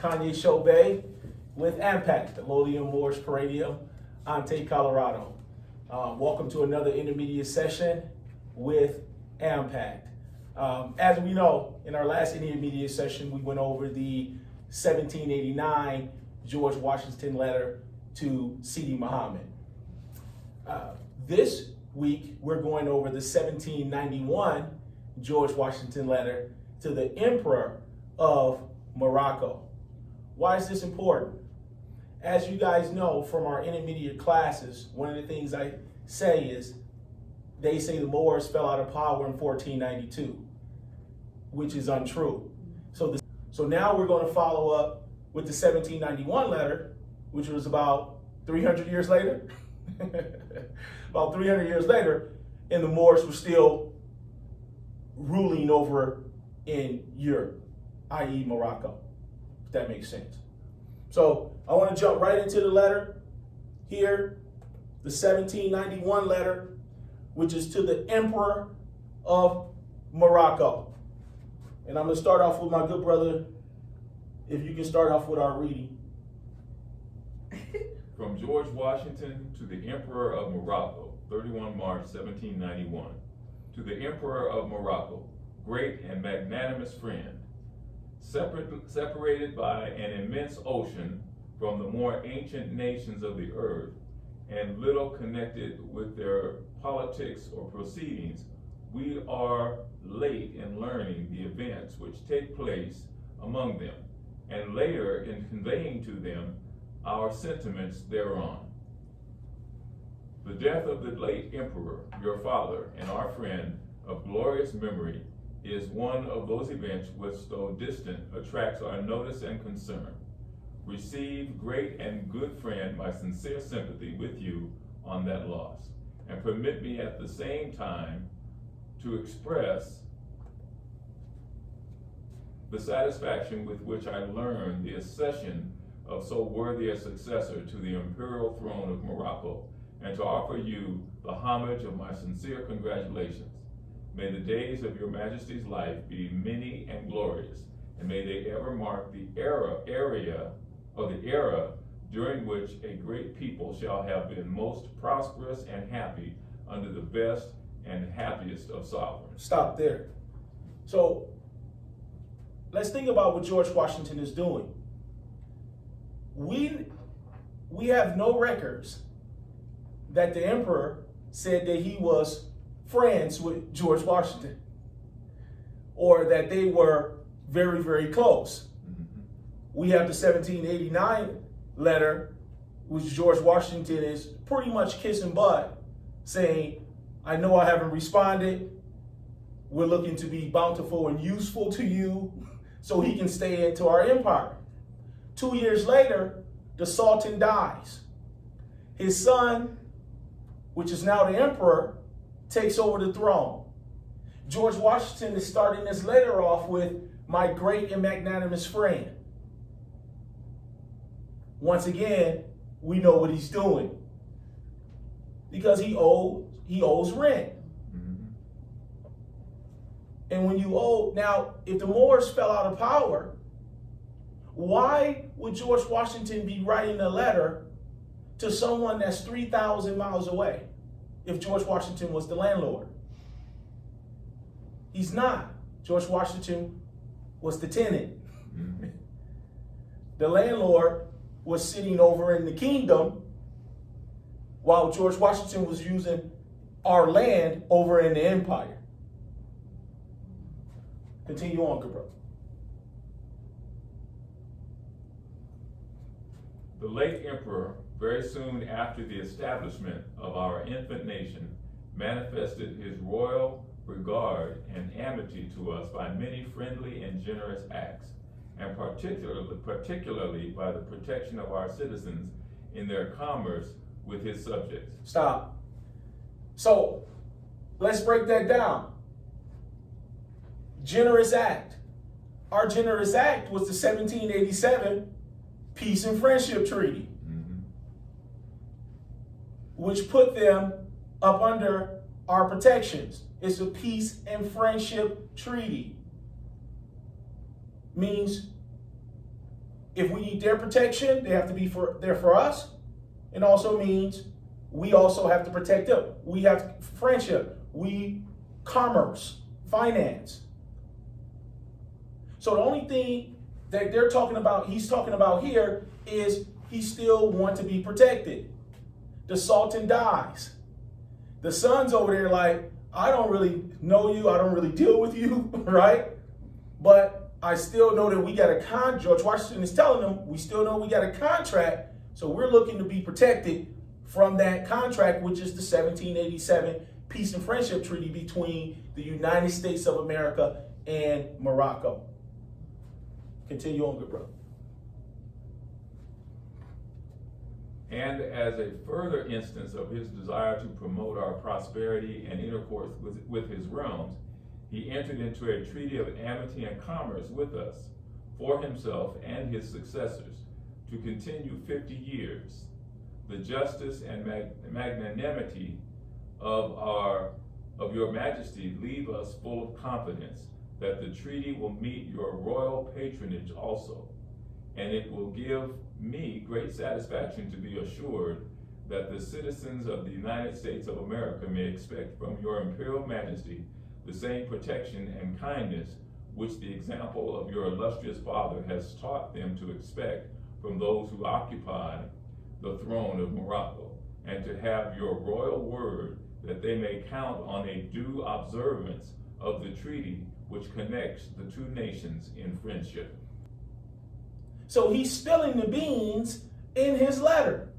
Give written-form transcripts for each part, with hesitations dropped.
Conya Bey with AMPAC, the Lolium Moors Paradium, Ante, Colorado. Welcome to another intermediate session with AMPAC. As we know, in our last intermediate session, we went over the 1789 George Washington letter to Sidi Muhammad. This week, we're going over the 1791 George Washington letter to the Emperor of Morocco. Why is this important? As you guys know from our intermediate classes, one of the things I say is they say the Moors fell out of power in 1492, which is untrue. So now we're going to follow up with the 1791 letter, which was about 300 years later. About 300 years later, and the Moors were still ruling over in Europe, i.e. Morocco, if that makes sense. So I want to jump right into the letter here, the 1791 letter, which is to the Emperor of Morocco. And I'm going to start off with my good brother, if you can start off with our reading. From George Washington to the Emperor of Morocco, 31 March 1791. To the Emperor of Morocco, great and magnanimous friend, separated by an immense ocean from the more ancient nations of the earth, and little connected with their politics or proceedings, we are late in learning the events which take place among them, and later in conveying to them our sentiments thereon. The death of the late emperor, your father, and our friend of glorious memory, is one of those events which, though distant, attracts our notice and concern. Receive, great and good friend, my sincere sympathy with you on that loss, and permit me at the same time to express the satisfaction with which I learned the accession of so worthy a successor to the imperial throne of Morocco, and to offer you the homage of my sincere congratulations. May the days of your majesty's life be many and glorious, and may they ever mark the era during which a great people shall have been most prosperous and happy under the best and happiest of sovereigns. Stop there. So let's think about what George Washington is doing. We have no records that the emperor said that he was friends with George Washington, or that they were very, very close. We have the 1789 letter, which George Washington is pretty much kissing butt, saying, I know I haven't responded. We're looking to be bountiful and useful to you so he can stay into our empire. 2 years later, the Sultan dies. His son, which is now the emperor, takes over the throne. George Washington is starting this letter off with, my great and magnanimous friend. Once again, we know what he's doing, because he owes rent. And when you owe, now, if the Moors fell out of power, why would George Washington be writing a letter to someone that's 3,000 miles away if George Washington was the landlord? He's not. George Washington was the tenant. The landlord was sitting over in the kingdom while George Washington was using our land over in the empire. Continue on, good brother. The late emperor, very soon after the establishment of our infant nation, manifested his royal regard and amity to us by many friendly and generous acts, and particularly by the protection of our citizens in their commerce with his subjects. Stop. So let's break that down. Generous act. Our generous act was the 1787 Peace and Friendship Treaty, which put them up under our protections. It's a peace and friendship treaty. Means if we need their protection, they have to be there for us. It also means we also have to protect them. We have friendship, commerce, finance. So the only thing that he's talking about here is he still wants to be protected. The Sultan dies. The son's over there like, I don't really know you, I don't really deal with you, right? But I still know that we got a George Washington is telling them, we still know we got a contract, so we're looking to be protected from that contract, which is the 1787 Peace and Friendship Treaty between the United States of America and Morocco. Continue on, good brother. And as a further instance of his desire to promote our prosperity and intercourse with his realms, he entered into a treaty of amity and commerce with us for himself and his successors to continue 50 years. The justice and magnanimity of your majesty leave us full of confidence that the treaty will meet your royal patronage also, and it will give me great satisfaction to be assured that the citizens of the United States of America may expect from your imperial majesty the same protection and kindness which the example of your illustrious father has taught them to expect from those who occupy the throne of Morocco, and to have your royal word that they may count on a due observance of the treaty which connects the two nations in friendship. So he's spilling the beans in his letter.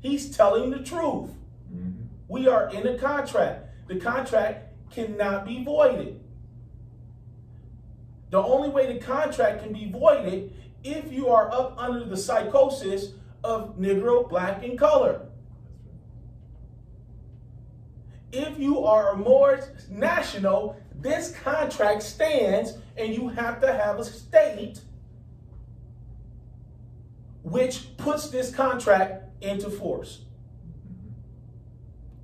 He's telling the truth. Mm-hmm. We are in a contract. The contract cannot be voided. The only way the contract can be voided if you are up under the psychosis of Negro, black, and color. If you are a Moorish national, this contract stands, and you have to have a state which puts this contract into force.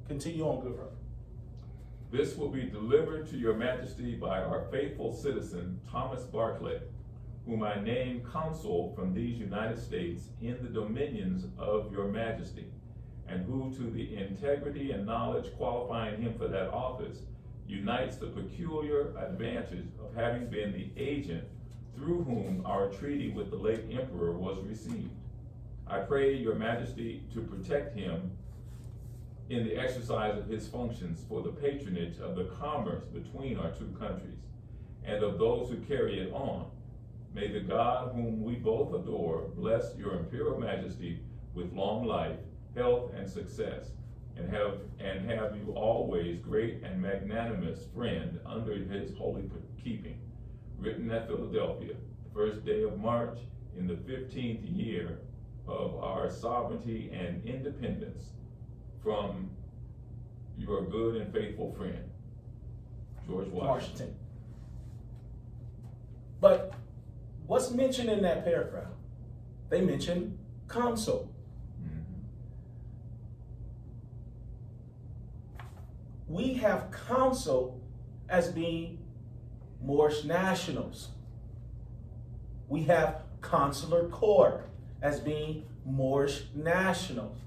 Continue on, good brother. This will be delivered to your majesty by our faithful citizen, Thomas Barclay, whom I name consul from these United States in the dominions of your majesty, and who, to the integrity and knowledge qualifying him for that office, unites the peculiar advantage of having been the agent through whom our treaty with the late emperor was received. I pray your majesty to protect him in the exercise of his functions for the patronage of the commerce between our two countries, and of those who carry it on. May the God whom we both adore bless your imperial majesty with long life, health, and success, and have you always great and magnanimous friend under his holy keeping. Written at Philadelphia, the first day of March, in the 15th year of our sovereignty and independence, from your good and faithful friend, George Washington. But what's mentioned in that paragraph? They mention consul. Mm-hmm. We have consul as being Moorish nationals. We have consular corps as being Moorish nationals.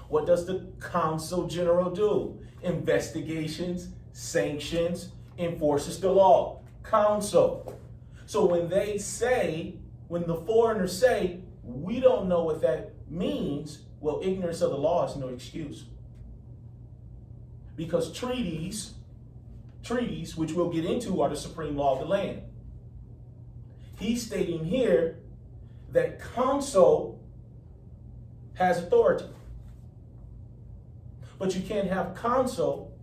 What does the consul general do? Investigations, sanctions, enforces the law. Consul. So when the foreigners say, we don't know what that means, well, ignorance of the law is no excuse. Because treaties, which we'll get into, are the supreme law of the land. He's stating here that consul has authority. But you can't have consul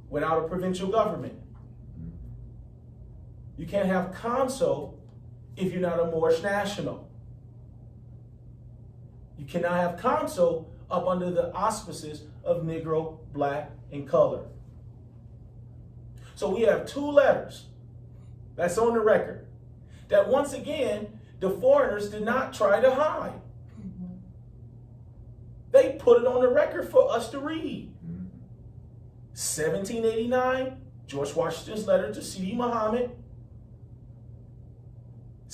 without a provincial government. You can't have consul if you're not a Moorish national. You cannot have consul up under the auspices of Negro, black, and color. So we have two letters that's on the record that once again, the foreigners did not try to hide. They put it on the record for us to read. 1789, George Washington's letter to Sidi Muhammad.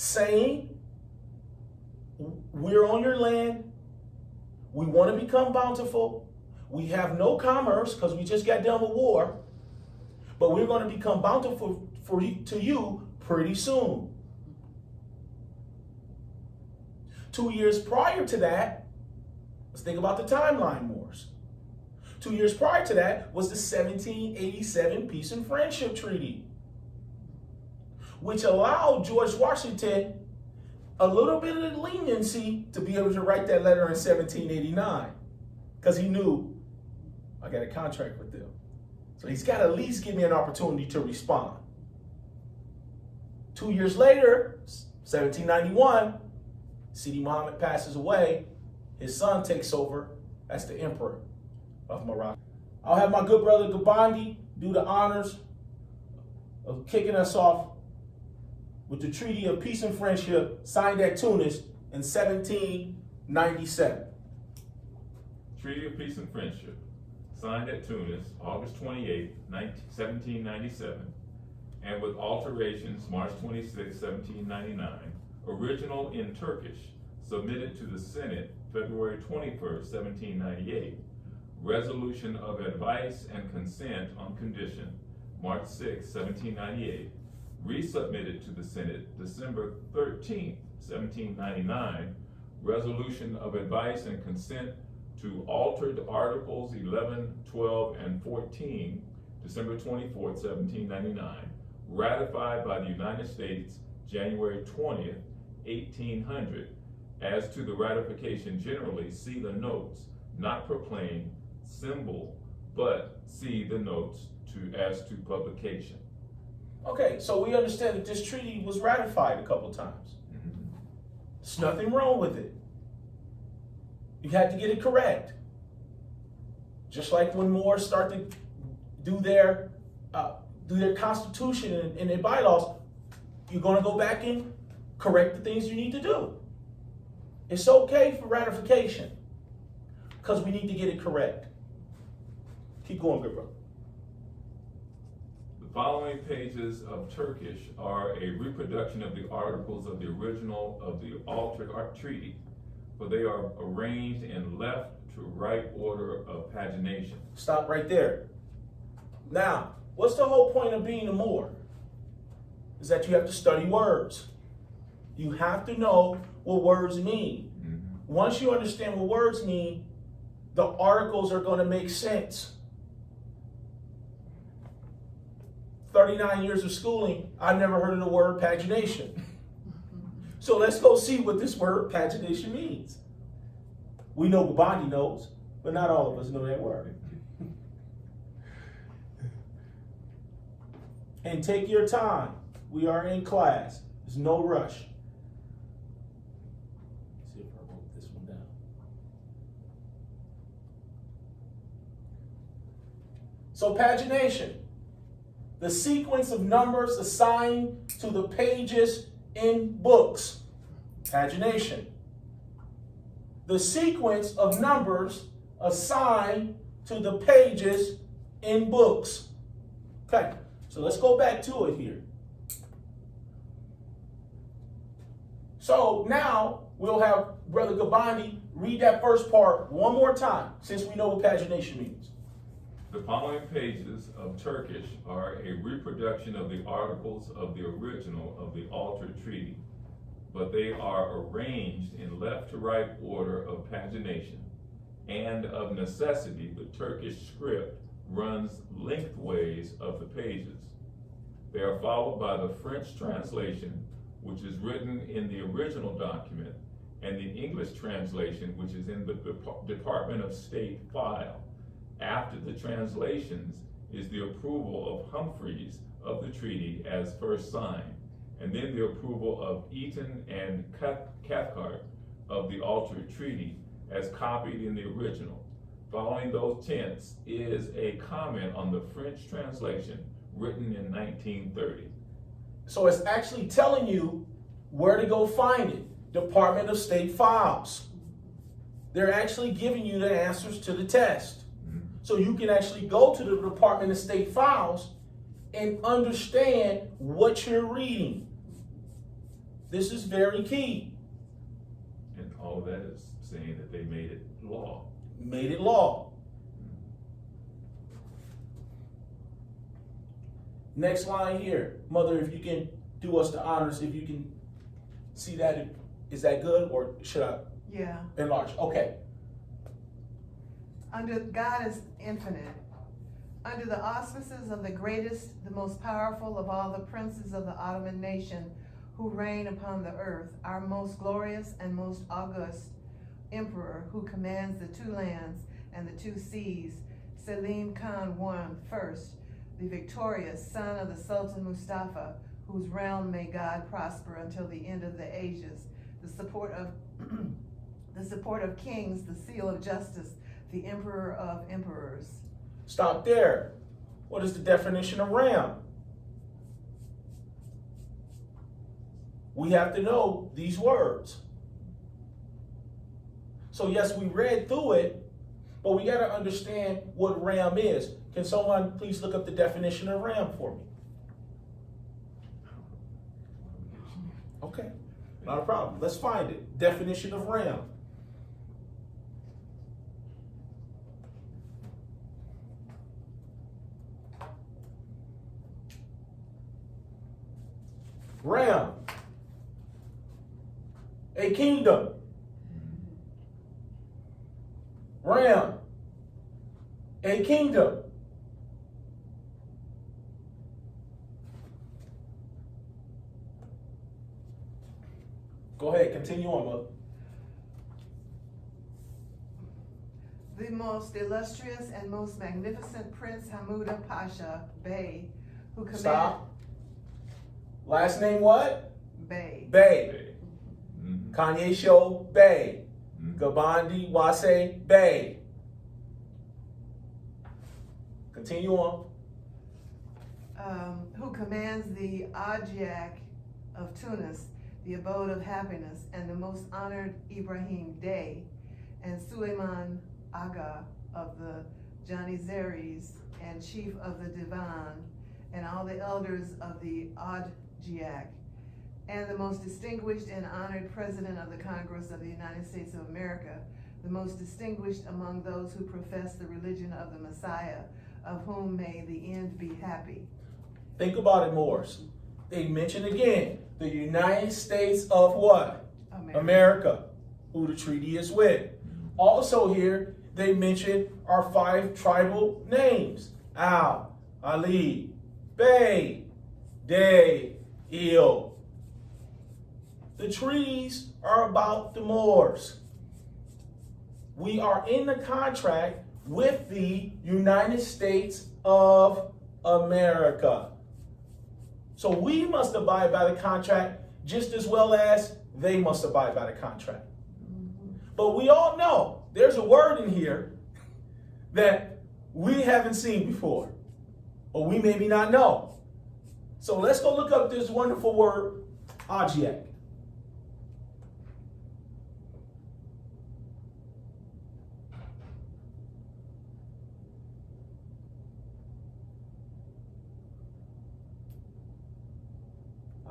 saying, we're on your land, we want to become bountiful, we have no commerce because we just got done with war, but we're going to become bountiful to you pretty soon. 2 years prior to that, let's think about the timeline wars. 2 years prior to that was the 1787 Peace and Friendship Treaty, which allowed George Washington a little bit of leniency to be able to write that letter in 1789, because he knew I got a contract with them. So he's got to at least give me an opportunity to respond. 2 years later, 1791, Sidi Muhammad passes away. His son takes over as the emperor of Morocco. I'll have my good brother Gabandi do the honors of kicking us off with the Treaty of Peace and Friendship signed at Tunis in 1797. Treaty of Peace and Friendship, signed at Tunis, August 28, 1797, and with alterations, March 26, 1799, original in Turkish, submitted to the Senate, February 21, 1798, resolution of advice and consent on condition, March 6, 1798, resubmitted to the Senate, December 13, 1799, resolution of advice and consent to altered Articles 11, 12, and 14, December 24, 1799, ratified by the United States, January 20th, 1800. As to the ratification generally, see the notes, not proclaim, symbol, but see the notes as to publication. Okay, so we understand that this treaty was ratified a couple times. There's nothing wrong with it. You had to get it correct. Just like when Moors start to do their constitution and their bylaws, you're going to go back and correct the things you need to do. It's okay for ratification because we need to get it correct. Keep going, good brother. The following pages of Turkish are a reproduction of the articles of the original of the altered treaty, for they are arranged in left to right order of pagination. Stop right there. Now, what's the whole point of being a Moor? Is that you have to study words. You have to know what words mean. Once you understand what words mean, the articles are going to make sense. 39 years of schooling, I've never heard of the word pagination. So let's go see what this word pagination means. We know Gabandi knows, but not all of us know that word. And take your time. We are in class. There's no rush. Let's see if I wrote this one down. So pagination, the sequence of numbers assigned to the pages in books. Pagination. The sequence of numbers assigned to the pages in books. Okay, so let's go back to it here. So now we'll have Brother Gabandi read that first part one more time, since we know what pagination means. The following pages of Turkish are a reproduction of the articles of the original of the altered treaty, but they are arranged in left to right order of pagination, and of necessity the Turkish script runs lengthways of the pages. They are followed by the French translation, which is written in the original document, and the English translation, which is in the Department of State file. After the translations is the approval of Humphreys of the treaty as first signed, and then the approval of Eaton and Cathcart of the altered treaty as copied in the original. Following those tenets is a comment on the French translation written in 1930. So it's actually telling you where to go find it. Department of State files. They're actually giving you the answers to the test. So you can actually go to the Department of State files and understand what you're reading. This is very key. And all of that is saying that they made it law. Made it law. Next line here. Mother, if you can do us the honors, if you can see that, is that good, or should I Yeah. enlarge? Okay. God is infinite. Under the auspices of the greatest, the most powerful of all the princes of the Ottoman nation who reign upon the earth, our most glorious and most august emperor who commands the two lands and the two seas, Selim Khan I, first, the victorious son of the Sultan Mustafa, whose realm may God prosper until the end of the ages, the support of the support of kings, the seal of justice, the emperor of emperors. Stop there. What is the definition of ram? We have to know these words. So yes, we read through it, but we got to understand what ram is. Can someone please look up the definition of ram for me? Okay, not a problem. Let's find it. Definition of ram. Ram. A kingdom. Ram. A kingdom. Go ahead, continue on, Mother. The most illustrious and most magnificent Prince Hamuda Pasha Bey, who commanded. Stop. Last name what? Bey. Bey. Mm-hmm. Kanye Show Bey. Mm-hmm. Gabandi Wase Bey. Continue on. Who commands the Ajiak of Tunis, the abode of happiness, and the most honored Ibrahim Dey, and Suleiman Aga of the Janizaries, and chief of the Divan, and all the elders of the Ajiak, and the most distinguished and honored President of the Congress of the United States of America, the most distinguished among those who profess the religion of the Messiah, of whom may the end be happy. Think about it, Morris. They mention again the United States of what? America, who the treaty is with. Also here, they mention our 5 tribal names. Al, Ali, Bey, Dey, Il. The treaties are about the Moors. We are in the contract with the United States of America. So we must abide by the contract just as well as they must abide by the contract. But we all know there's a word in here that we haven't seen before, or we maybe not know. So let's go look up this wonderful word, Ajiak.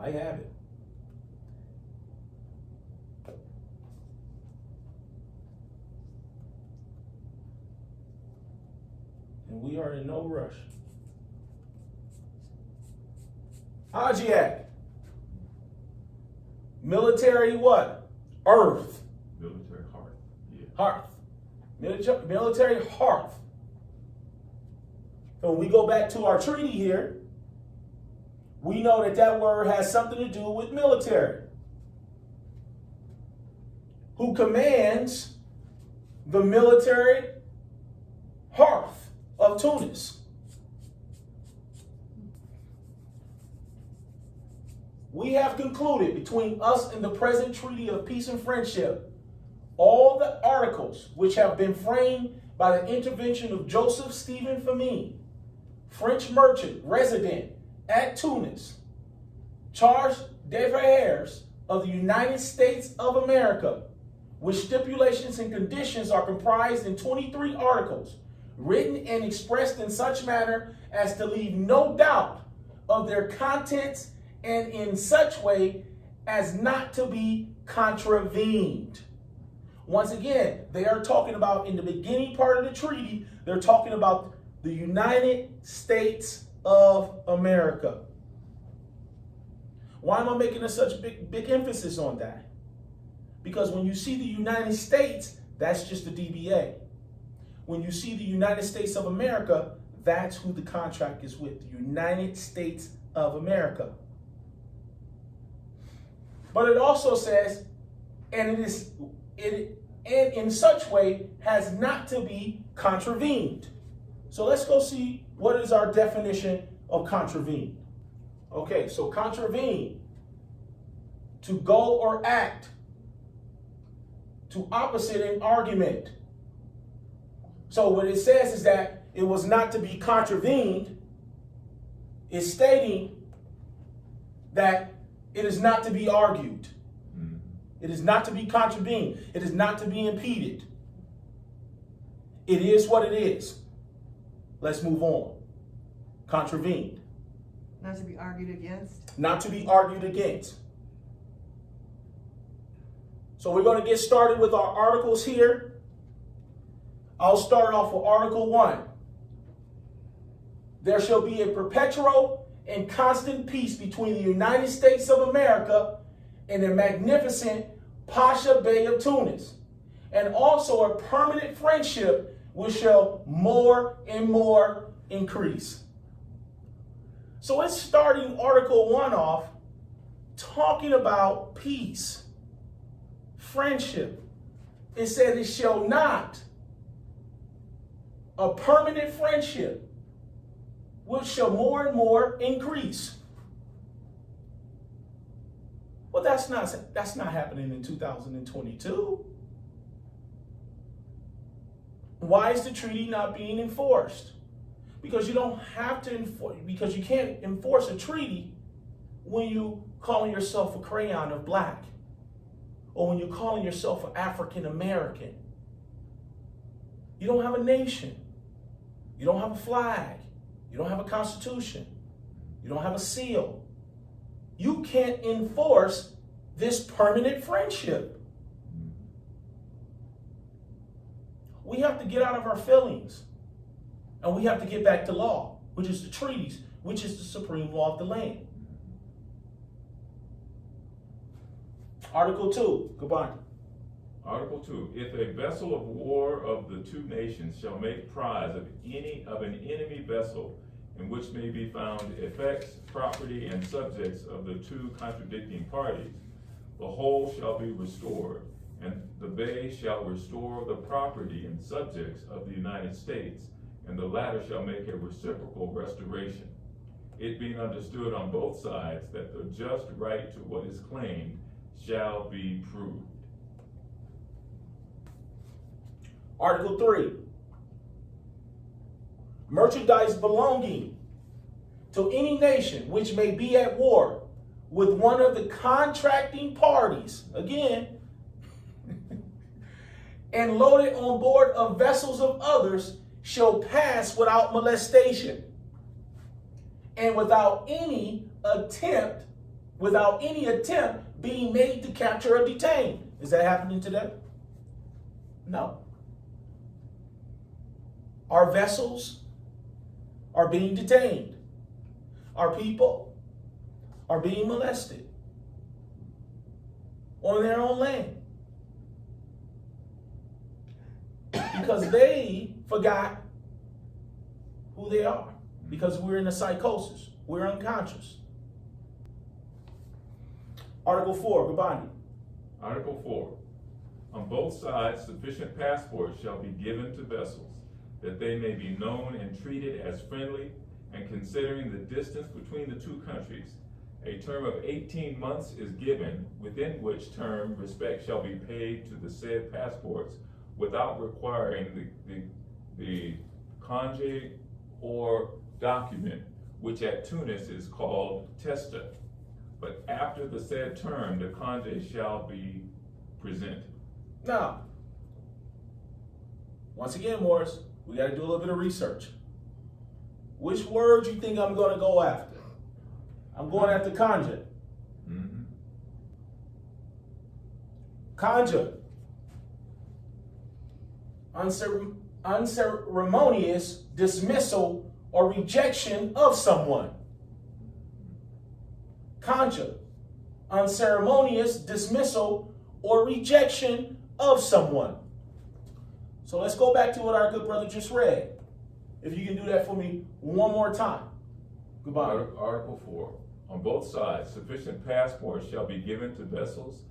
I have it. And we are in no rush. Ajiak. Military what? Earth. Military heart. Yeah. Hearth. Military hearth. So when we go back to our treaty here, we know that that word has something to do with military. Who commands the military hearth of Tunis. We have concluded between us and the present treaty of peace and friendship, all the articles which have been framed by the intervention of Joseph Stephen Famine, French merchant resident at Tunis, charged d'affaires of the United States of America, which stipulations and conditions are comprised in 23 articles, written and expressed in such manner as to leave no doubt of their contents, and in such way as not to be contravened. Once again, they are talking about, in the beginning part of the treaty, they're talking about the United States of America. Why am I making such big emphasis on that? Because when you see the United States, that's just the DBA. When you see the United States of America, that's who the contract is with, the United States of America. But it also says, and in such way has not to be contravened. So let's go see what is our definition of contravene. Okay, so contravene, to go or act, to opposite in argument. So what it says is that it was not to be contravened. It's stating that it is not to be argued. It is not to be contravened. It is not to be impeded. It is what it is. Let's move on. Contravened. Not to be argued against. Not to be argued against. So we're going to get started with our articles here. I'll start off with Article 1. There shall be a perpetual and constant peace between the United States of America and the magnificent Pasha Bey of Tunis, and also a permanent friendship which shall more and more increase. So it's starting Article 1 off talking about peace, friendship. It said it shall not, a permanent friendship which shall more and more increase. Well, that's not happening in 2022. Why is the treaty not being enforced? Because you don't have to enforce, because you can't enforce a treaty when you calling yourself a crayon of black, or when you're calling yourself an African American. You don't have a nation. You don't have a flag. You don't have a constitution. You don't have a seal. You can't enforce this permanent friendship. We have to get out of our feelings, and we have to get back to law, which is the treaties, which is the supreme law of the land. Article 2, goodbye. Article 2, if a vessel of war of the two nations shall make prize of an enemy vessel in which may be found effects, property, and subjects of the two contradicting parties, the whole shall be restored, and the Bey shall restore the property and subjects of the United States, and the latter shall make a reciprocal restoration, it being understood on both sides that the just right to what is claimed shall be proved. Article 3, merchandise belonging to any nation which may be at war with one of the contracting parties, again, and loaded on board of vessels of others shall pass without molestation and without any attempt being made to capture or detain. Is that happening today? No. Our vessels are being detained. Our people are being molested on their own land because they forgot who they are, because we're in a psychosis. We're unconscious. Article 4, goodbye. Article 4, on both sides sufficient passports shall be given to vessels, that they may be known and treated as friendly, and considering the distance between the two countries, a term of 18 months is given, within which term respect shall be paid to the said passports without requiring the congé or document, which at Tunis is called testa. But after the said term, the congé shall be presented. Now, once again, Morris, we got to do a little bit of research. Which word you think I'm going to go after? I'm going after congé. Conya, unceremonious dismissal or rejection of someone. Conya, unceremonious dismissal or rejection of someone. So let's go back to what our good brother just read. If you can do that for me one more time. Goodbye. Article 4. On both sides, sufficient passports shall be given to vessels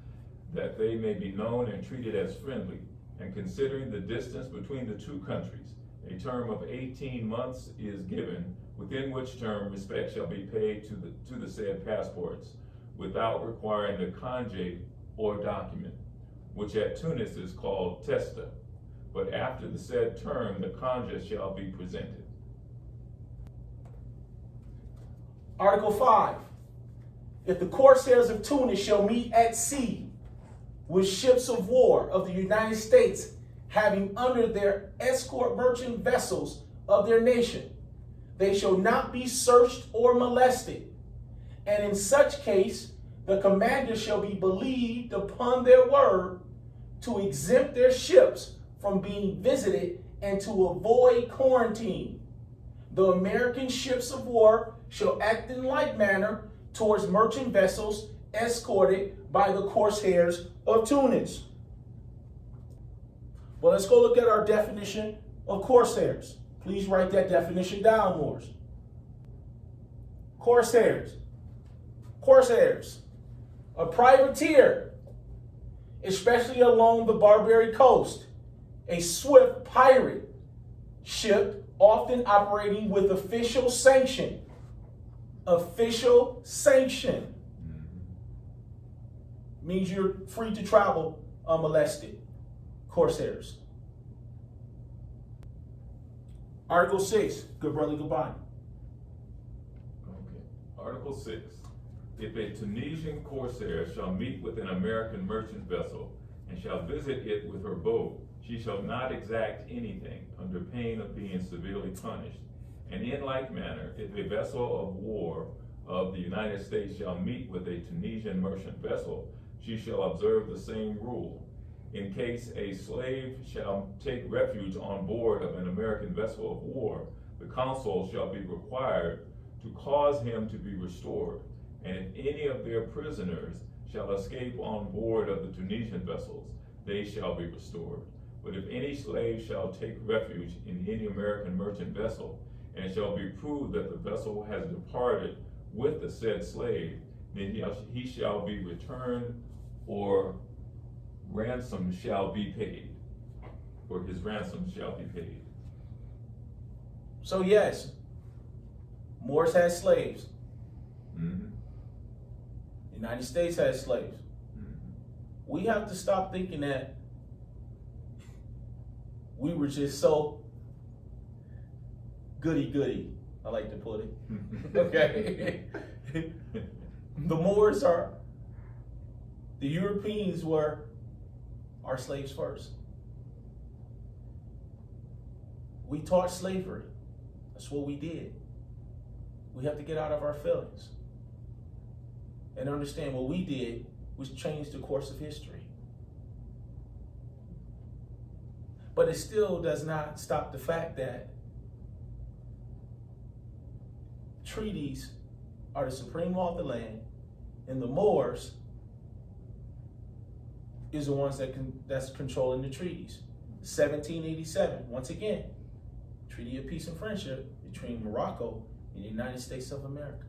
that they may be known and treated as friendly, and considering the distance between the two countries, a term of 18 months is given, within which term respect shall be paid to the said passports, without requiring the congé or document, which at Tunis is called testa, but after the said term the congé shall be presented. Article 5. If the corsairs of Tunis shall meet at sea with ships of war of the United States having under their escort merchant vessels of their nation, they shall not be searched or molested. And in such case, the commander shall be believed upon their word to exempt their ships from being visited and to avoid quarantine. The American ships of war shall act in like manner towards merchant vessels escorted by the corsairs of Tunis. Well, let's go look at our definition of corsairs. Please write that definition down, Moors. Corsairs. Corsairs. A privateer, especially along the Barbary coast. A swift pirate ship, often operating with official sanction. Official sanction means you're free to travel unmolested. Corsairs. Article 6. Good brother, goodbye. Okay. Article 6. If a Tunisian corsair shall meet with an American merchant vessel and shall visit it with her boat, she shall not exact anything under pain of being severely punished. And in like manner, if a vessel of war of the United States shall meet with a Tunisian merchant vessel, she shall observe the same rule. In case a slave shall take refuge on board of an American vessel of war, the consul shall be required to cause him to be restored. And if any of their prisoners shall escape on board of the Tunisian vessels, they shall be restored. But if any slave shall take refuge in any American merchant vessel, and it shall be proved that the vessel has departed with the said slave, then he shall be returned, or ransom shall be paid, or his ransom shall be paid. So yes, Moors had slaves. Mm-hmm. The United States had slaves. Mm-hmm. We have to stop thinking that we were just so goody-goody, I like to put it. Okay? The Moors are, the Europeans were our slaves first. We taught slavery. That's what we did. We have to get out of our feelings and understand what we did was change the course of history. But it still does not stop the fact that treaties are the supreme law of the land, and the Moors is the ones that's controlling the treaties. 1787, once again, Treaty of Peace and Friendship between Morocco and the United States of America.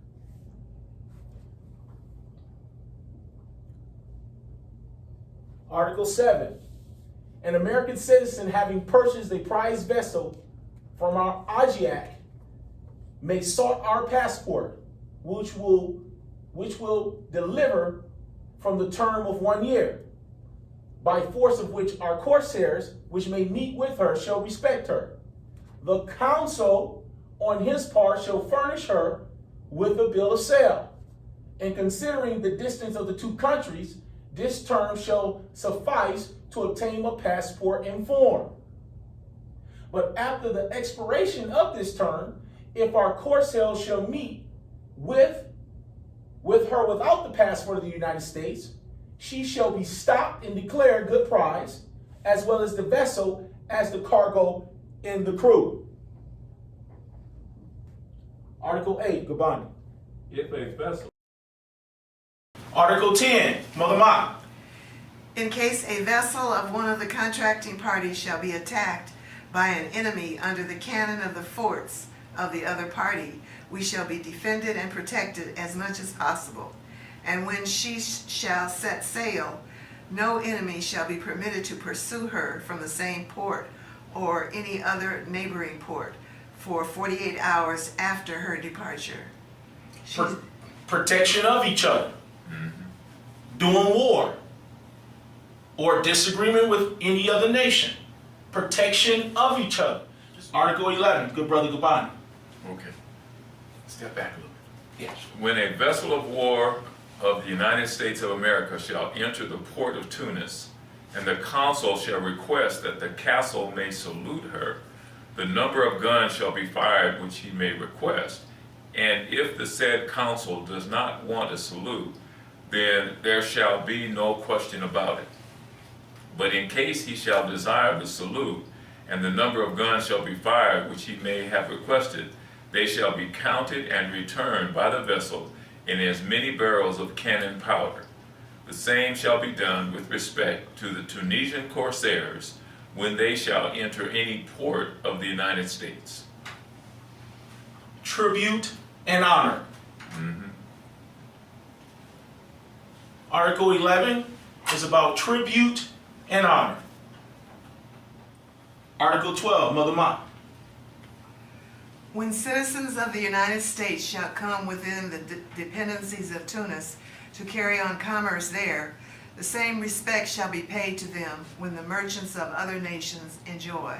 Article 7. An American citizen having purchased a prize vessel from our Ajiac may sort our passport, which will deliver from the term of 1 year, by force of which our corsairs, which may meet with her, shall respect her. The consul, on his part, shall furnish her with a bill of sale. And considering the distance of the two countries, this term shall suffice to obtain a passport in form. But after the expiration of this term, if our corsair shall meet with her without the passport of the United States, she shall be stopped and declared good prize, as well as the vessel, as the cargo in the crew. Article 8, Gabani. If a vessel Article 10, Mother Ma. In case a vessel of one of the contracting parties shall be attacked by an enemy under the cannon of the forts of the other party, we shall be defended and protected as much as possible. And when she shall set sail, no enemy shall be permitted to pursue her from the same port or any other neighboring port for 48 hours after her departure. Protection of each other. Doing war. Or disagreement with any other nation. Protection of each other. Article 11, good brother Gabani. Okay. Step back a little bit. Yes. When a vessel of war of the United States of America shall enter the port of Tunis, and the consul shall request that the castle may salute her, the number of guns shall be fired which he may request. And if the said consul does not want a salute, then there shall be no question about it. But in case he shall desire the salute, and the number of guns shall be fired which he may have requested, they shall be counted and returned by the vessel in as many barrels of cannon powder. The same shall be done with respect to the Tunisian corsairs when they shall enter any port of the United States. Tribute and honor. Article 11 is about tribute and honor. Article 12, Mother Ma. When citizens of the United States shall come within the dependencies of Tunis to carry on commerce there, the same respect shall be paid to them when the merchants of other nations enjoy,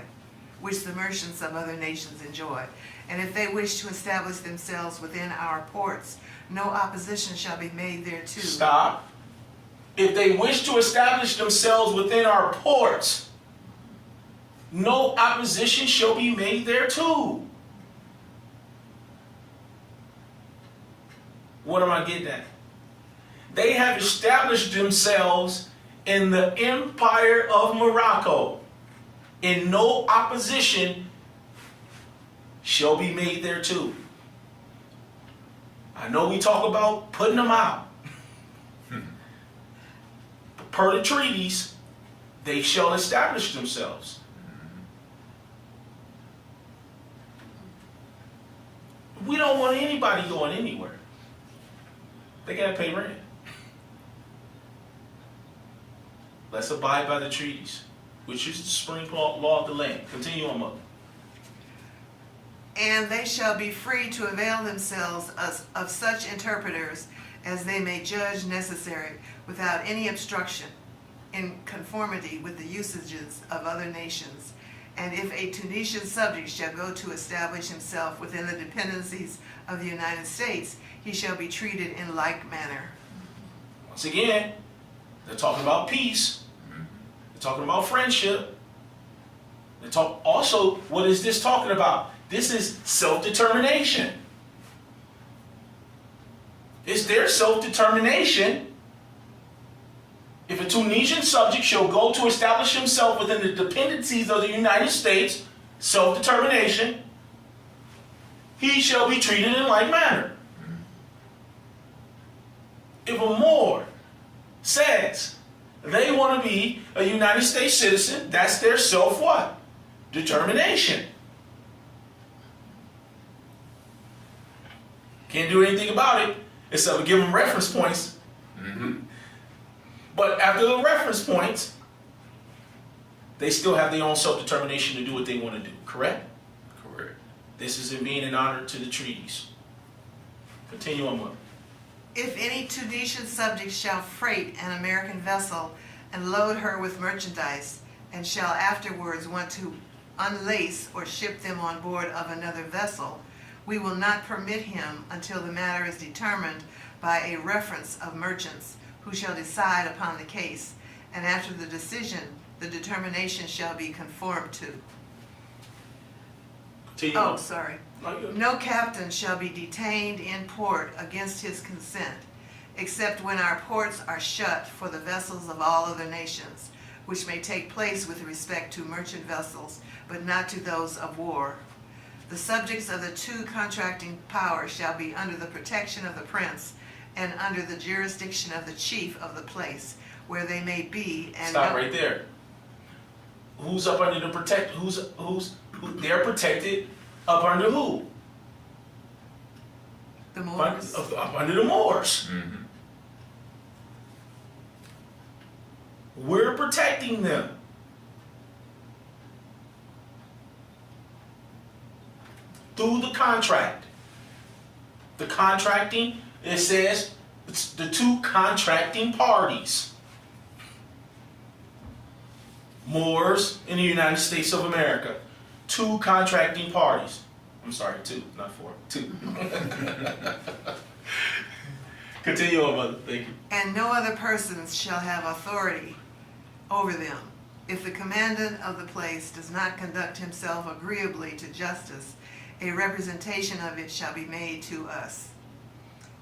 which the merchants of other nations enjoy. And if they wish to establish themselves within our ports, no opposition shall be made thereto. Stop. If they wish to establish themselves within our ports, no opposition shall be made thereto. What am I getting at? They have established themselves in the Empire of Morocco, and no opposition shall be made thereto. I know we talk about putting them out. But per the treaties, they shall establish themselves. We don't want anybody going anywhere. They gotta pay rent. Let's abide by the treaties, which is the supreme law of the land. Continue on, Mother. And they shall be free to avail themselves of such interpreters as they may judge necessary, without any obstruction, in conformity with the usages of other nations. And if a Tunisian subject shall go to establish himself within the dependencies of the United States, he shall be treated in like manner. Once again, they're talking about peace. They're talking about friendship. Also, what is this talking about? This is self-determination. It's their self-determination. If a Tunisian subject shall go to establish himself within the dependencies of the United States, self-determination, he shall be treated in like manner. If a Moor says they want to be a United States citizen, that's their self what? Determination. Can't do anything about it except to give them reference points. But after the reference points, they still have their own self-determination to do what they want to do. Correct? Correct. This is in being an honor to the treaties. Continue on, Mother. If any Tunisian subject shall freight an American vessel and load her with merchandise, and shall afterwards want to unlace or ship them on board of another vessel, we will not permit him until the matter is determined by a reference of merchants, who shall decide upon the case, and after the decision, the determination shall be conformed to. Continue Oh, on. sorry. No, you're- No captain shall be detained in port against his consent, except when our ports are shut for the vessels of all other nations, which may take place with respect to merchant vessels, but not to those of war. The subjects of the two contracting powers shall be under the protection of the prince and under the jurisdiction of the chief of the place where they may be. And Stop right there. Who's up under the protect? They're protected up under who? The Moors. Up under the Moors. Mm-hmm. We're protecting them. Through the contract. The contracting, it says it's the two contracting parties. Moors in the United States of America. Two contracting parties. I'm sorry, two, not four. Two. Continue on, Mother. Thank you. And no other persons shall have authority over them, if the commandant of the place does not conduct himself agreeably to justice, a representation of it shall be made to us.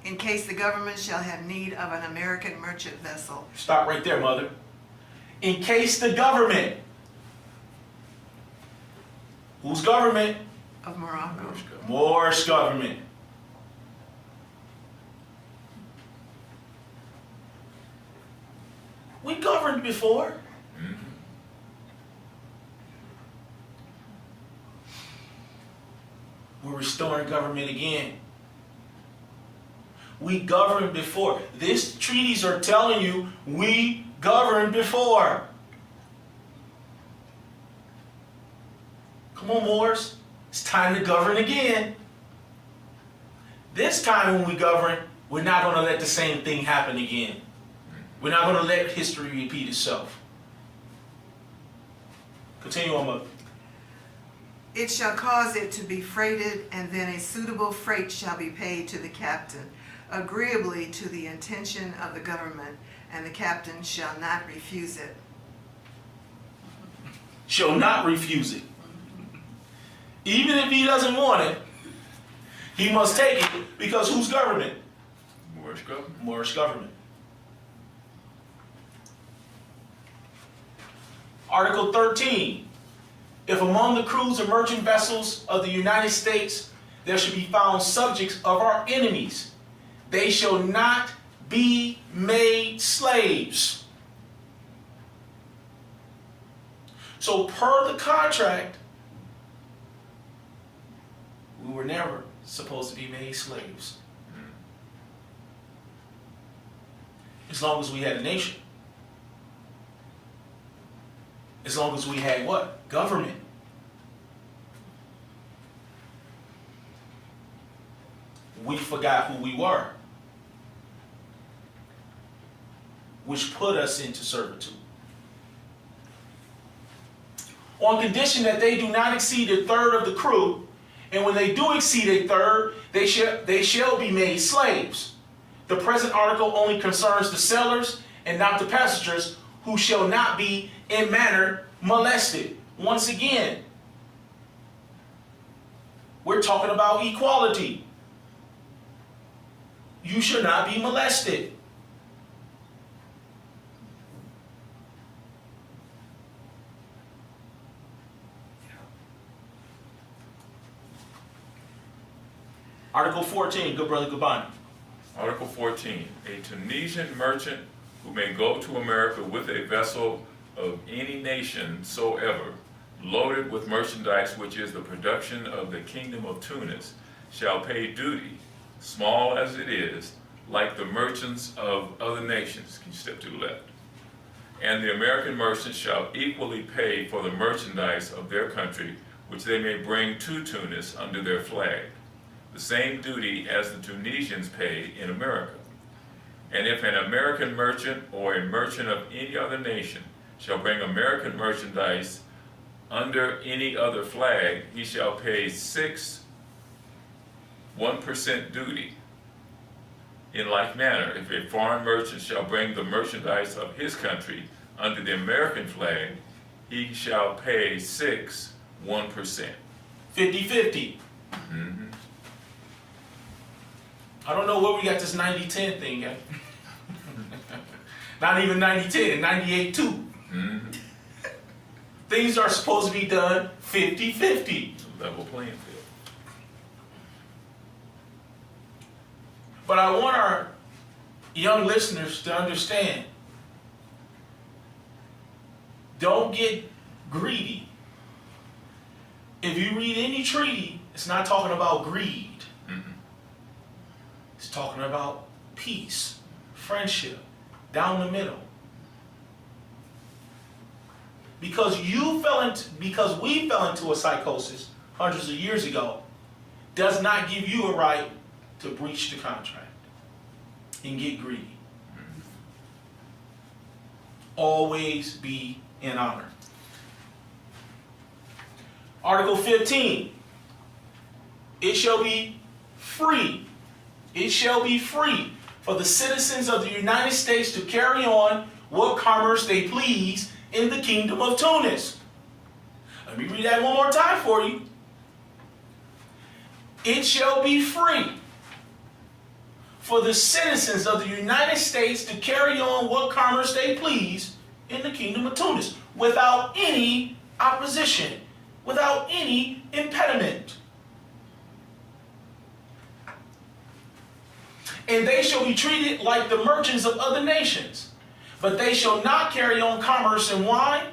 In case the government shall have need of an American merchant vessel. Stop right there, Mother. In case the government. Whose government? Of Morocco. Moorish government. We governed before. Mm-hmm. We're restoring government again. We governed before. These treaties are telling you we governed before. Come on, Moors. It's time to govern again. This time when we govern, we're not going to let the same thing happen again. We're not going to let history repeat itself. Continue on, Mother. It shall cause it to be freighted, and then a suitable freight shall be paid to the captain, agreeably to the intention of the government, and the captain shall not refuse it. Shall not refuse it. Even if he doesn't want it, he must take it because whose government? Moorish government. Moorish government. Article 13. If among the crews of merchant vessels of the United States there should be found subjects of our enemies, they shall not be made slaves. So per the contract, we were never supposed to be made slaves. As long as we had a nation. As long as we had what? Government. We forgot who we were, which put us into servitude. On condition that they do not exceed a third of the crew, and when they do exceed a third, they shall be made slaves. The present article only concerns the sailors and not the passengers, who shall not be in manner molested. Once again, we're talking about equality. You should not be molested. Article 14, good brother Gabani. Article 14. A Tunisian merchant who may go to America with a vessel of any nation soever, loaded with merchandise which is the production of the kingdom of Tunis, shall pay duty, small as it is, like the merchants of other nations. Can you step to the left? And the American merchants shall equally pay for the merchandise of their country, which they may bring to Tunis under their flag, the same duty as the Tunisians pay in America. And if an American merchant or a merchant of any other nation shall bring American merchandise under any other flag, he shall pay 1% duty. In like manner, if a foreign merchant shall bring the merchandise of his country under the American flag, he shall pay 1%. 50-50. Mm-hmm. I don't know where we got this 90-10 thing at. Not even 90-10, 98-2. Things are supposed to be done 50-50. Level playing field. But I want our young listeners to understand, don't get greedy. If you read any treaty, it's not talking about greed. It's talking about peace, friendship, down the middle. Because we fell into a psychosis hundreds of years ago, does not give you a right to breach the contract and get greedy. Always be in honor. Article 15. It shall be free. It shall be free for the citizens of the United States to carry on what commerce they please in the kingdom of Tunis. Let me read that one more time for you. It shall be free for the citizens of the United States to carry on what commerce they please in the kingdom of Tunis without any opposition, without any impediment. And they shall be treated like the merchants of other nations, but they shall not carry on commerce in wine,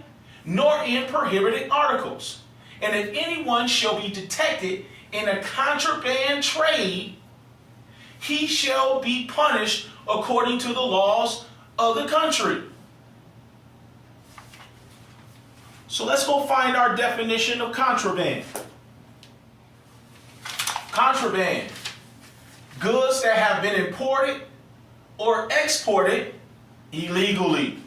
nor in prohibited articles. And if anyone shall be detected in a contraband trade, he shall be punished according to the laws of the country. So let's go find our definition of contraband. Contraband. Goods that have been imported or exported illegally.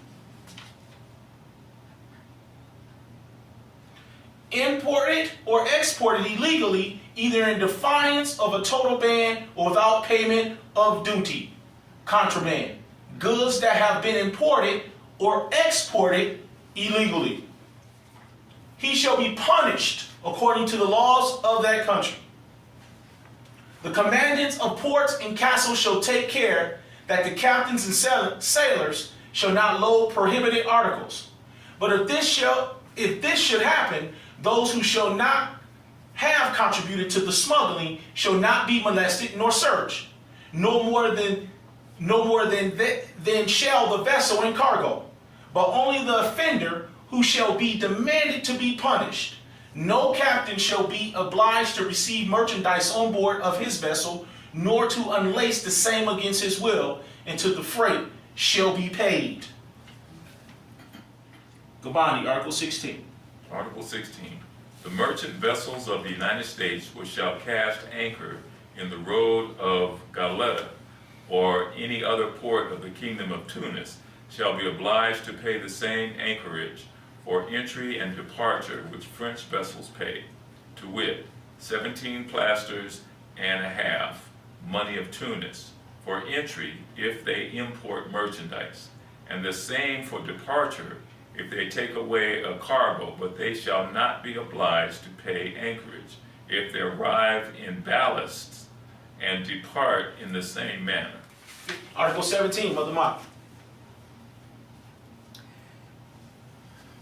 Imported or exported illegally, either in defiance of a total ban or without payment of duty. Contraband. Goods that have been imported or exported illegally. He shall be punished according to the laws of that country. The commandants of ports and castles shall take care that the captains and sailors shall not load prohibited articles. But if this should happen, those who shall not have contributed to the smuggling shall not be molested nor searched, no more than shall the vessel and cargo, but only the offender who shall be demanded to be punished. No captain shall be obliged to receive merchandise on board of his vessel, nor to unlace the same against his will, until the freight shall be paid. Gabani, Article 16. Article 16. The merchant vessels of the United States which shall cast anchor in the road of Galeta or any other port of the kingdom of Tunis shall be obliged to pay the same anchorage for entry and departure which French vessels pay, to wit, 17 plasters and a half, money of Tunis, for entry if they import merchandise, and the same for departure if they take away a cargo, but they shall not be obliged to pay anchorage if they arrive in ballasts and depart in the same manner. Article 17, Mother Mott.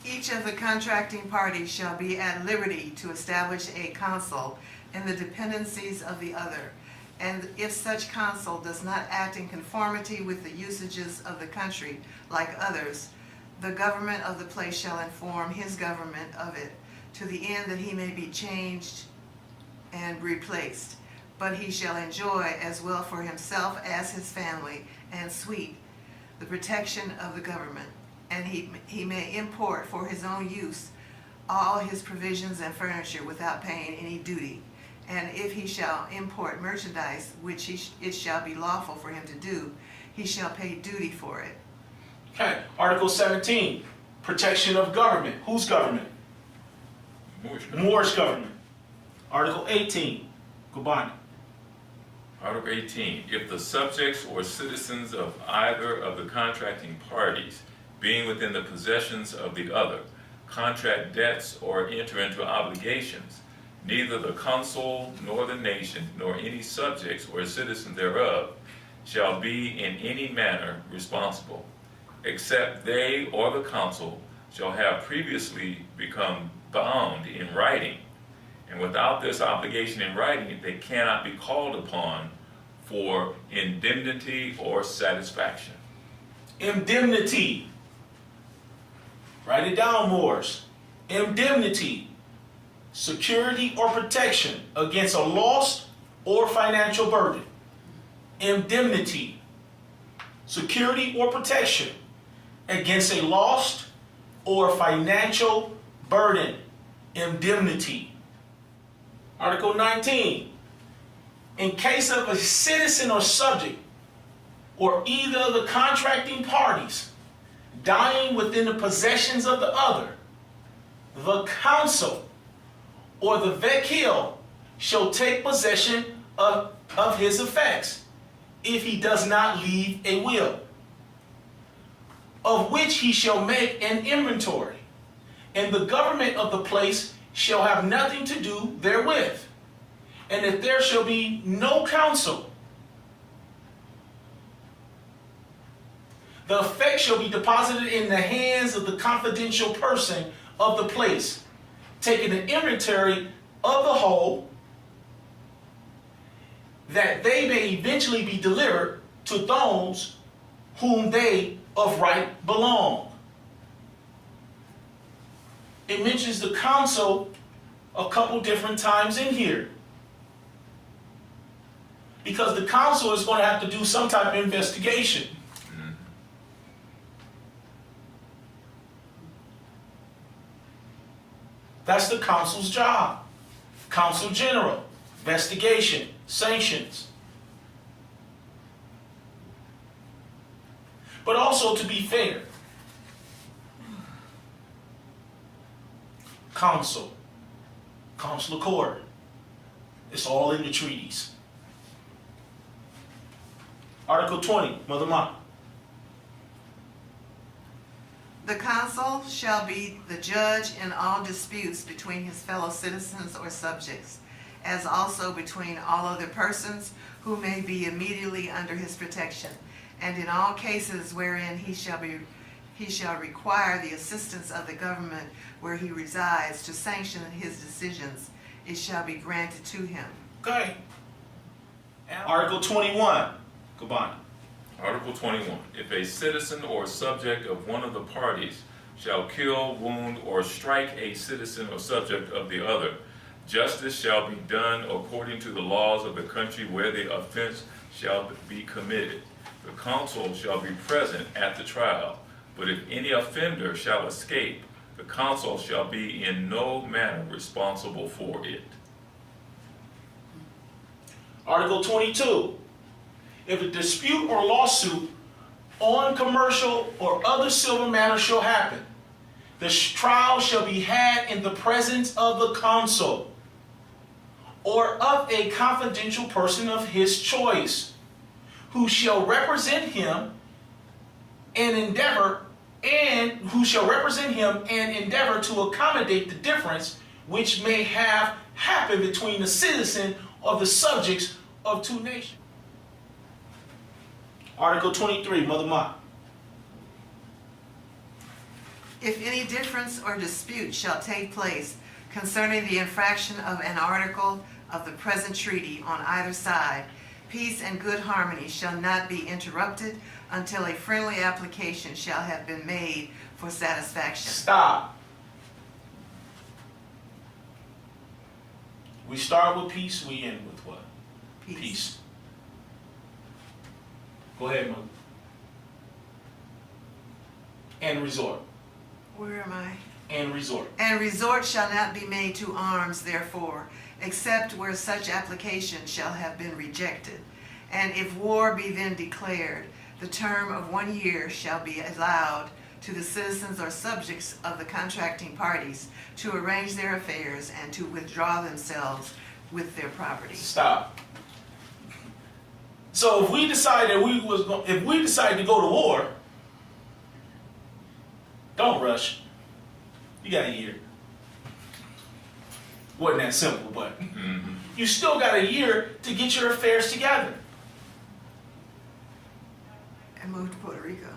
Each of the contracting parties shall be at liberty to establish a consul in the dependencies of the other, and if such consul does not act in conformity with the usages of the country like others, the government of the place shall inform his government of it, to the end that he may be changed and replaced. But he shall enjoy, as well for himself as his family and suite, the protection of the government. And he may import for his own use all his provisions and furniture without paying any duty. And if he shall import merchandise, which it shall be lawful for him to do, he shall pay duty for it. Okay, Article 17, protection of government. Whose government? Moorish government. Article 18, Gubani. Article 18. If the subjects or citizens of either of the contracting parties, being within the possessions of the other, contract debts or enter into obligations, Neither the consul, nor the nation, nor any subjects or citizens thereof shall be in any manner responsible, except they or the consul shall have previously become bound in writing. And without this obligation in writing, they cannot be called upon for indemnity or satisfaction. Indemnity. Write it down, Moors. Indemnity. Security or protection against a loss or financial burden. Indemnity. Security or protection against a loss or financial burden. Indemnity. Article 19. In case of a citizen or subject or either of the contracting parties dying within the possessions of the other, the council or the vekil shall take possession of his effects if he does not leave a will, of which he shall make an inventory, and the government of the place shall have nothing to do therewith. And if there shall be no counsel, the effect shall be deposited in the hands of the confidential person of the place, taking an inventory of the whole, that they may eventually be delivered to those whom they of right belong. It mentions the council a couple different times in here, because the council is going to have to do some type of investigation. That's the council's job. Council general, investigation, sanctions. But also, to be fair, council, consular court, it's all in the treaties. Article 20, Mother Ma. The consul shall be the judge in all disputes between his fellow citizens or subjects, as also between all other persons who may be immediately under his protection, and in all cases wherein he shall require the assistance of the government where he resides to sanction his decisions, it shall be granted to him. Okay. Article 21, Kabani. Article 21. If a citizen or subject of one of the parties shall kill, wound, or strike a citizen or subject of the other, justice shall be done according to the laws of the country where the offense shall be committed. The consul shall be present at the trial, but if any offender shall escape, the consul shall be in no manner responsible for it. Article 22. If a dispute or lawsuit on commercial or other civil matter shall happen, the trial shall be had in the presence of the consul or of a confidential person of his choice, who shall represent him and endeavor to accommodate the difference which may have happened between the citizen or the subjects of two nations. Article 23, Mother Ma. If any difference or dispute shall take place concerning the infraction of an article of the present treaty on either side, peace and good harmony shall not be interrupted until a friendly application shall have been made for satisfaction. Stop. We start with peace, we end with what? Peace. Go ahead, Mother. And resort. Where am I? And resort. And resort shall not be made to arms, therefore, except where such application shall have been rejected. And if war be then declared, the term of 1 year shall be allowed to the citizens or subjects of the contracting parties to arrange their affairs and to withdraw themselves with their property. Stop. So if we decide to go to war, don't rush. You got a year. wasn't that simple, but you still got a year to get your affairs together. And move to Puerto Rico.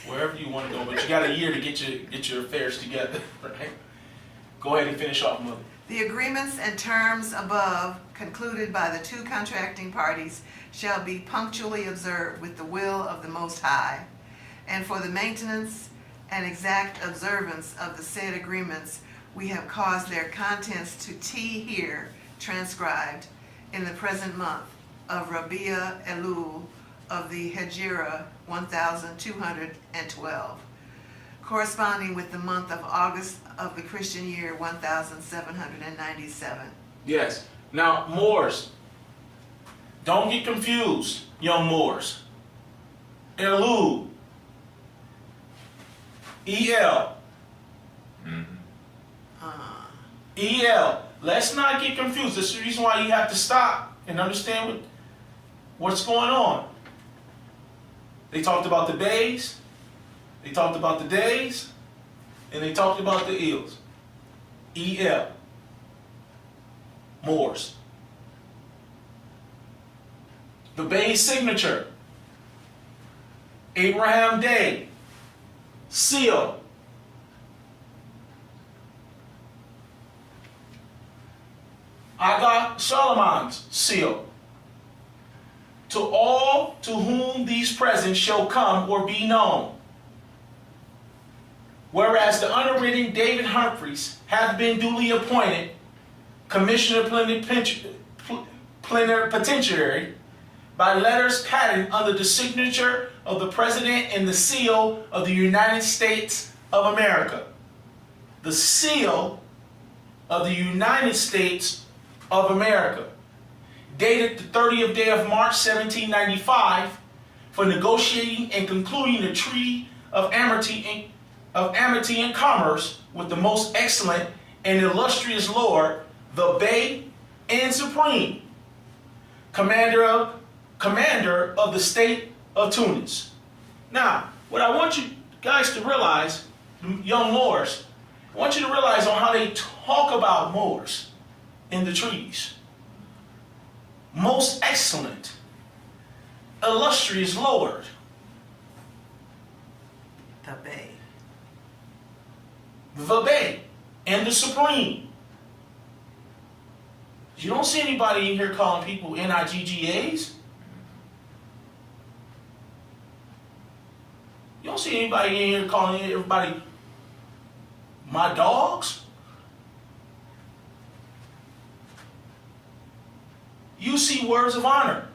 Wherever you want to go, but you got a year to get your affairs together, right? Go ahead and finish off, Mother. The agreements and terms above concluded by the two contracting parties shall be punctually observed with the will of the Most High, and for the maintenance and exact observance of the said agreements, we have caused their contents to here transcribed in the present month of Rabia Elul of the Hejira 1212, corresponding with the month of August of the Christian year 1797. Yes. Now, Moors, don't get confused, young Moors. Elul, E-L. E-L. Let's not get confused. This is the reason why you have to stop and understand what's going on. They talked about the bays, they talked about the days, and they talked about the eels. E-L. Moors. The Bay's signature. Abraham Day. Seal. Aga Solomon's seal. To all to whom these presents shall come or be known. Whereas the underwritten David Humphreys hath been duly appointed Commissioner Plenipotentiary by letters patent under the signature of the President and the seal of the United States of America. The seal of the United States of America, dated the 30th day of March 1795, for negotiating and concluding the treaty of amity and commerce with the most excellent and illustrious Lord, the Bey and Supreme Commander of the state of Tunis. Now, what I want you guys to realize, young Moors, I want you to realize on how they talk about Moors in the treaties. Most excellent, illustrious Lord. The Bay. The Bey and the Supreme. You don't see anybody in here calling people NIGGAs. You don't see anybody in here calling everybody my dogs. You see words of honor.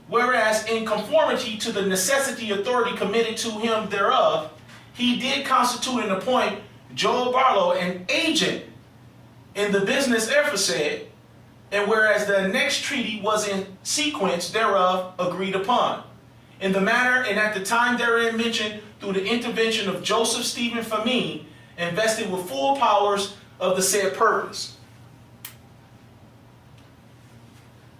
Whereas in conformity to the necessity authority committed to him thereof, he did constitute and appoint Joel Barlow an agent in the business aforesaid, and whereas the next treaty was in sequence thereof agreed upon, in the manner and at the time therein mentioned through the intervention of Joseph Stephen Famine, invested with full powers of the said purpose.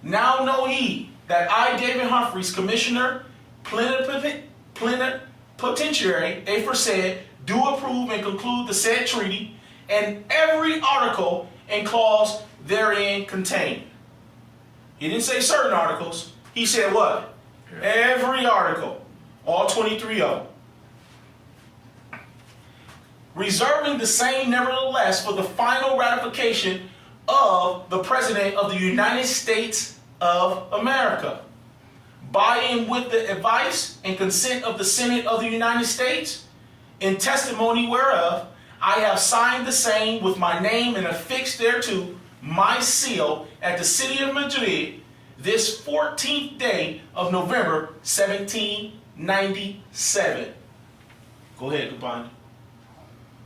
Now know ye that I, David Humphreys, Commissioner Plenipotentiary, aforesaid, do approve and conclude the said treaty, and every article and clause therein contained. He didn't say certain articles. He said what? Yeah. Every article. All 23 of them. Reserving the same nevertheless for the final ratification of the President of the United States of America, by and with the advice and consent of the Senate of the United States, in testimony whereof I have signed the same with my name and affixed thereto my seal at the city of Madrid this 14th day of November 1797. Go ahead, Kabani.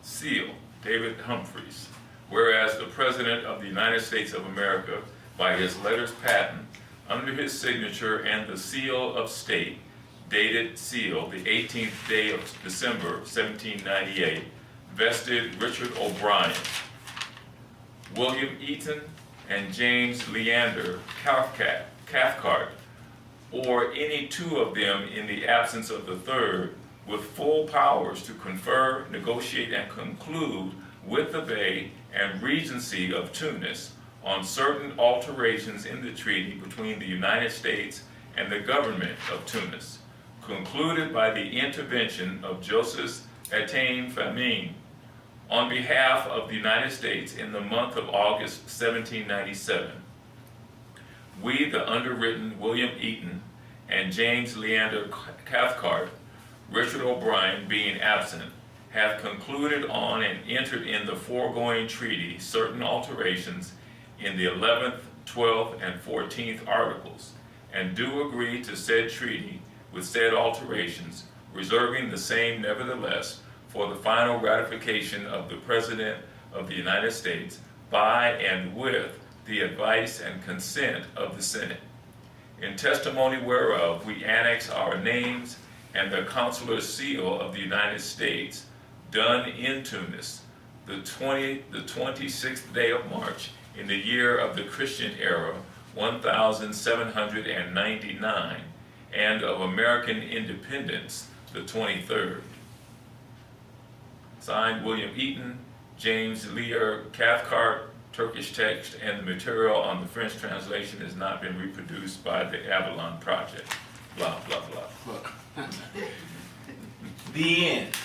Seal, David Humphreys. Whereas the President of the United States of America, by his letters patent, under his signature and the seal of state, dated seal the 18th day of December 1798, vested Richard O'Brien, William Eaton, and James Leander Cathcart, or any two of them in the absence of the third, with full powers to confer, negotiate, and conclude with the Bey and Regency of Tunis on certain alterations in the treaty between the United States and the government of Tunis, concluded by the intervention of Joseph Etienne Famine on behalf of the United States in the month of August 1797. We, the underwritten William Eaton and James Leander Cathcart, Richard O'Brien being absent, have concluded on and entered in the foregoing treaty certain alterations in the 11th, 12th, and 14th articles, and do agree to said treaty with said alterations, reserving the same nevertheless for the final ratification of the President of the United States by and with the advice and consent of the Senate. In testimony whereof we annex our names and the consular seal of the United States done in Tunis the 26th day of March in the year of the Christian era 1799 and of American independence the 23rd. Signed, William Eaton, James Lear Cathcart. Turkish text and the material on the French translation has not been reproduced by the Avalon Project. Blah, blah, blah. The end.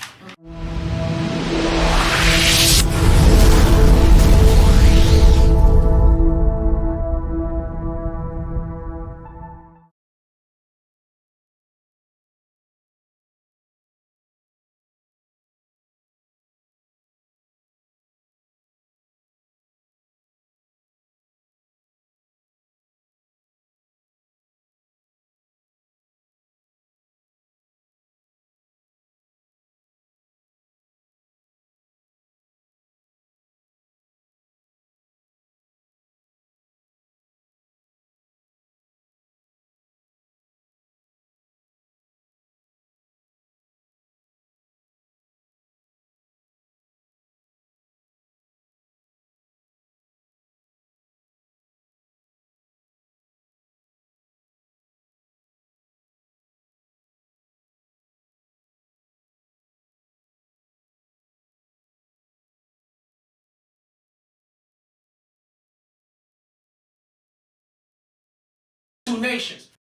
Nations.